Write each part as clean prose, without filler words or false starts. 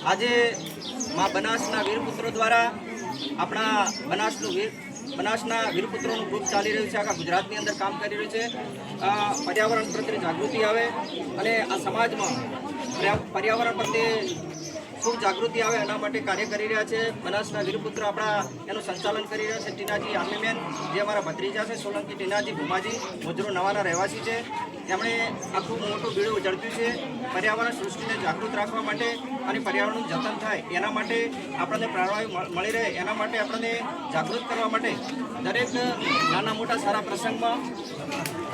આજે માં બનાસના વીરપુત્રો દ્વારા આપણા બનાસના વીરપુત્રોનું ગ્રુપ ચાલી રહ્યું છે, આખા ગુજરાતની અંદર કામ કરી રહ્યું છે। પર્યાવરણ પ્રત્યે જાગૃતિ આવે અને આ સમાજમાં પર્યાવરણ પ્રત્યે ખૂબ જાગૃતિ આવે એના માટે કાર્ય કરી રહ્યા છે। બનાસના વીરપુત્ર આપણા એનું સંચાલન કરી રહ્યા છે ટીનાજી આર્મીમેન, જે અમારા ભત્રીજા છે સોલંકી ટીનાજી ભુમાજી, મોજરો નવાના રહેવાસી છે। એમણે આખું મોટું બીડું ઝડપ્યું છે પર્યાવરણ સૃષ્ટિને જાગૃત રાખવા માટે અને પર્યાવરણનું જતન થાય એના માટે, આપણને પ્રાણવાયુ મળી રહે એના માટે, આપણને જાગૃત કરવા માટે દરેક નાના મોટા સારા પ્રસંગમાં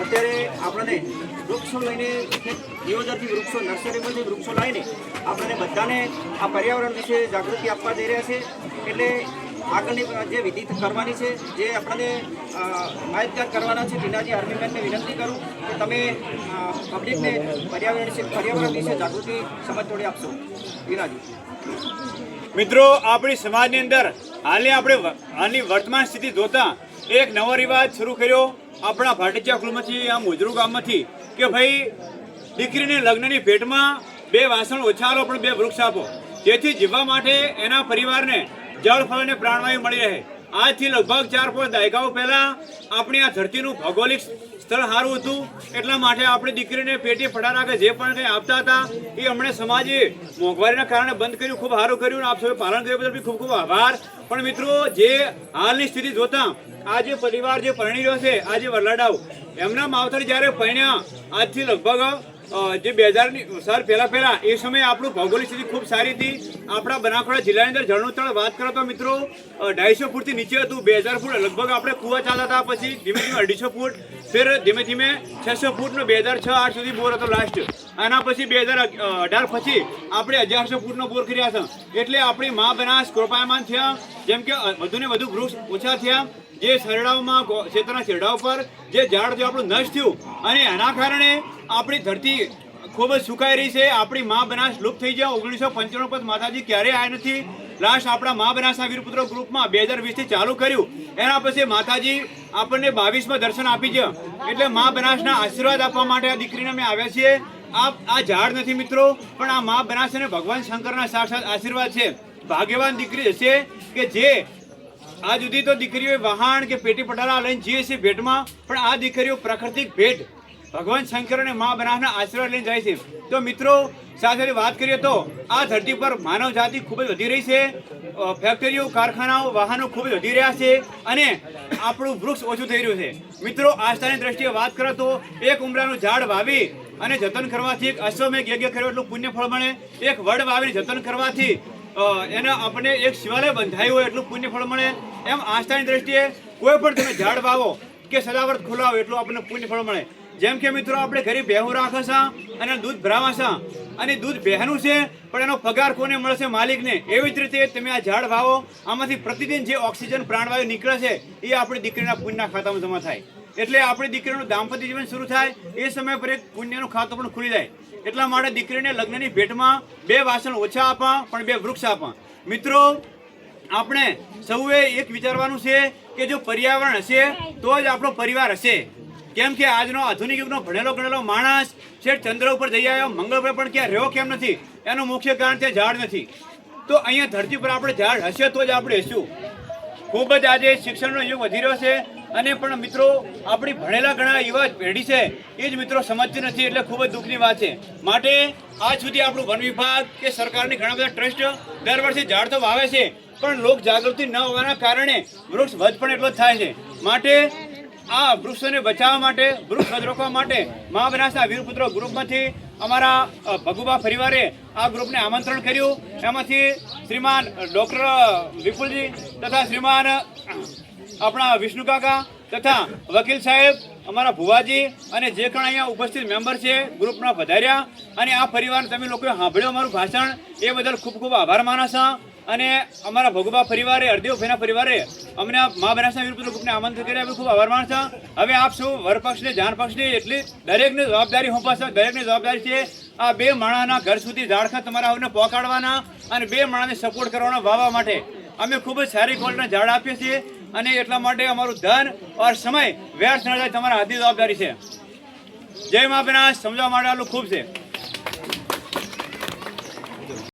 અત્યારે આપણને વૃક્ષો લઈને, દિયોદરથી વૃક્ષો, નર્સરીમાંથી વૃક્ષો લાવીને આપણને બધાને આ પર્યાવરણ વિશે જાગૃતિ આપવા જઈ રહ્યા છે। એટલે આગળની જે વિધિ કરવાની છે, જે આપણને માહિતગાર કરવાના છે, ટીનાજી આર્મીમેનને વિનંતી કરું કે તમે પબ્લિકને પર્યાવરણ વિશે જાગૃતિ સમજ થોડી આપશો। ટીનાજી મિત્રો, આપણી સમાજની અંદર હાલની વર્તમાન સ્થિતિ જોતા એક નવો રિવાજ શરૂ કર્યો આપણા ભાટીચા કુલમાંથી, આ મોજરૂ ગામમાંથી, કે ભાઈ દીકરીને લગ્નની ભેટમાં 2 વાસણ ઓછા આપો પણ 2 વૃક્ષ આપો, જેથી જીવવા માટે એના પરિવારને જળ ફળ અને પ્રાણવાયુ મળી રહે। આજથી લગભગ 4-5 દાયકાઓ પહેલાં આપણી આ ધરતીનું ભૌગોલિક સ્થળ સારું હતું, એટલા માટે આપણી દીકરીને પેટી ફટારા કે જે પણ કંઈ આપતા હતા એ હમણાં સમાજે મોંઘવારીના કારણે બંધ કર્યું। ખૂબ સારું કર્યું અને આપ સૌએ પાલન કર્યું બદલ બી ખૂબ ખૂબ આભાર। પણ મિત્રો, જે હાલની સ્થિતિ જોતા આ જે પરિવાર જે પરણી રહ્યો છે, આ જે વરલાડાઓ, એમના માવતર જ્યારે પરણ્યા આજથી લગભગ જે 2000ની સાલ પહેલાં એ સમયે આપણું ભૌગોલિક સ્થિતિ ખૂબ સારી હતી। આપણા બનાસકાંઠા જિલ્લાની અંદર જળનું તળ વાત કરો તો મિત્રો 250 ફૂટથી નીચે હતું, 2000 ફૂટ લગભગ આપણે કૂવા ચાલતા હતા, પછી ધીમે ધીમે 250 ફૂટ, ફેર ધીમે ધીમે 600 ફૂટનો 2006-8 સુધી બોર હતો લાસ્ટ, આના પછી 2018 પછી આપણે 1100 ફૂટનો બોર કર્યા છે। એટલે આપણી મા બનાસ કૃપાયમાન થયા, જેમ કે વધુને વધુ વૃક્ષ ઓછા થયા, જે શેરડાઓમાં ક્ષેત્રના શેરડાઓ પર જે ઝાડ થયું આપણું નષ્ટ થયું, અને એના કારણે આપણી ધરતી ખૂબ જ સુકાઈ રહી છે। આપણી મા બનાસ લુપ્ત થઈ ગયા। 1995 પછી માતાજી ક્યારેય આવ્યા નથી। લાસ્ટ આપણા મા બનાસના વીરપુત્રો ગ્રુપમાં 2020થી ચાલુ કર્યું, એના પછી માતાજી આપણને 22માં દર્શન આપી છે। એટલે મા બનાસના આશીર્વાદ આપવા માટે આ દીકરીને અમે આવ્યા છીએ। આ ઝાડ નથી મિત્રો, પણ આ મા બનાસ અને ભગવાન શંકરના સાક્ષાત આશીર્વાદ છે। ભાગ્યવાન દીકરી હશે કે જે આજ સુધી તો દીકરીઓ વહાણ કે પેટી પટારા લઈને જઈએ છે ભેટમાં, પણ આ દીકરીઓ પ્રાકૃતિક ભેટ ભગવાન શંકર અને મા બનાસના આશીર્વાદ લઈને જાય છે। તો મિત્રો, સાથે વાત કરીએ તો આ ધરતી પર માનવ જાતિ ખૂબ જ વધી રહી છે। ફેક્ટરીઓ, કારખાનાઓ, વાહનો ખૂબ જ વધી રહ્યા છે અને આપણું વૃક્ષ ઓછું થઈ રહ્યું છે। મિત્રો, આસ્થાની દ્રષ્ટિએ વાત કરો તો એક ઉમરાનું ઝાડ વાવી અને જતન કરવાથી, એક અશ્વમેઘ યજ્ઞ કર્યો એટલું પુણ્ય ફળ મળે। એક વડ વાવીને જતન કરવાથી એને આપણે એક શિવાલય બંધાયું હોય એટલું પુણ્ય ફળ મળે। એમ આસ્થાની દ્રષ્ટિએ કોઈ પણ તમે ઝાડ વાવો કે સદાવર્ત ખોલાવો એટલું આપણને પુણ્ય ફળ મળે। જેમ કે મિત્રો, આપણે ઘરે ભેહું રાખે છે અને દૂધ ભરાવા છે, અને દૂધ બહેનું છે પણ એનો પગાર કોને મળે છે? માલિકને। એવી જ રીતે તમે આ ઝાડ વાવો, આમાંથી પ્રતિદિન જે ઓક્સિજન પ્રાણવાયુ નીકળે છે એ આપણી દીકરીના પુણ્યના ખાતામાં જમા થાય। એટલે આપણી દીકરીનું દાંપત્ય જીવન શરૂ થાય એ સમય પર એક પુણ્યનું ખાતું પણ ખુલી જાય। એટલા માટે દીકરીને લગ્નની ભેટમાં 2 વાસણ ઓછા આપવા પણ 2 વૃક્ષ આપવા। મિત્રો, આપણે સૌએ એક વિચારવાનું છે કે જો પર્યાવરણ હશે તો જ આપણો પરિવાર હશે। કેમ કે આજનો આધુનિક યુગનો ભણેલો ગણેલો માણસ છેક ચંદ્ર ઉપર જઈ આવ્યો, મંગળ પર પણ ક્યાં રહ્યો કેમ નથી? એનું મુખ્ય કારણ તે ઝાડ નથી। તો અહીંયા ધરતી પર આપણે ઝાડ હશે તો જ આપણે હશું। ખૂબ જ આજે શિક્ષણનો યુગ વધી રહ્યો છે, અને પણ મિત્રો આપણી ભણેલા ઘણા યુવા પેઢી છે એ જ મિત્રો સમજતી નથી, એટલે ખૂબ જ દુઃખની વાત છે। માટે આજ સુધી આપણું વન વિભાગ કે સરકારની ઘણા બધા ટ્રસ્ટ દર વર્ષે ઝાડ તો વાવે છે, પણ લોક જાગૃતિ ન હોવાના કારણે વૃક્ષ વધ પણ એટલો જ થાય છે। માટે આ વૃક્ષોને બચાવવા માટે, વૃક્ષ વધ રોકવા માટે મા બનાસના વીરપુત્રો ગ્રુપમાંથી અમારા ભગુબા પરિવારે આ ગ્રુપને આમંત્રણ કર્યું। એમાંથી શ્રીમાન ડૉક્ટર વિપુલજી તથા શ્રીમાન આપણા વિષ્ણુકાકા તથા વકીલ સાહેબ, અમારા ભુવાજી અને જે પણ અહીંયા ઉપસ્થિત મેમ્બર છે ગ્રુપના વધાર્યા, અને આ પરિવાર તમે લોકોએ સાંભળ્યું અમારું ભાષણ એ બદલ ખૂબ ખૂબ આભાર માનું છું। અને અમારા ભગુબા પરિવારે, હરદેવભાઈના પરિવારે અમને મા બનાસના વીરપુત્ર ગ્રુપને આમંત્રિત કર્યા, ખૂબ આભાર માનું છું। હવે આપ શું વરપક્ષને જાન પક્ષની એટલી દરેકને જવાબદારી સોંપાશે, દરેકની જવાબદારી છે આ 2 માણસના ઘર સુધી ઝાડખા તમારા આવને પહોંચાડવાના અને 2 માણસને સપોર્ટ કરવાના વાવવા માટે। અમે ખૂબ જ સારી ક્વોલિટીના ઝાડ આપીએ છીએ, અને એટલા માટે અમારું ધન और સમય વ્યર્થ ન જાય તમારા હાથની જવાબદારી છે। જય મા બનાસ। સમજવા માટે આટલું ખૂબ છે।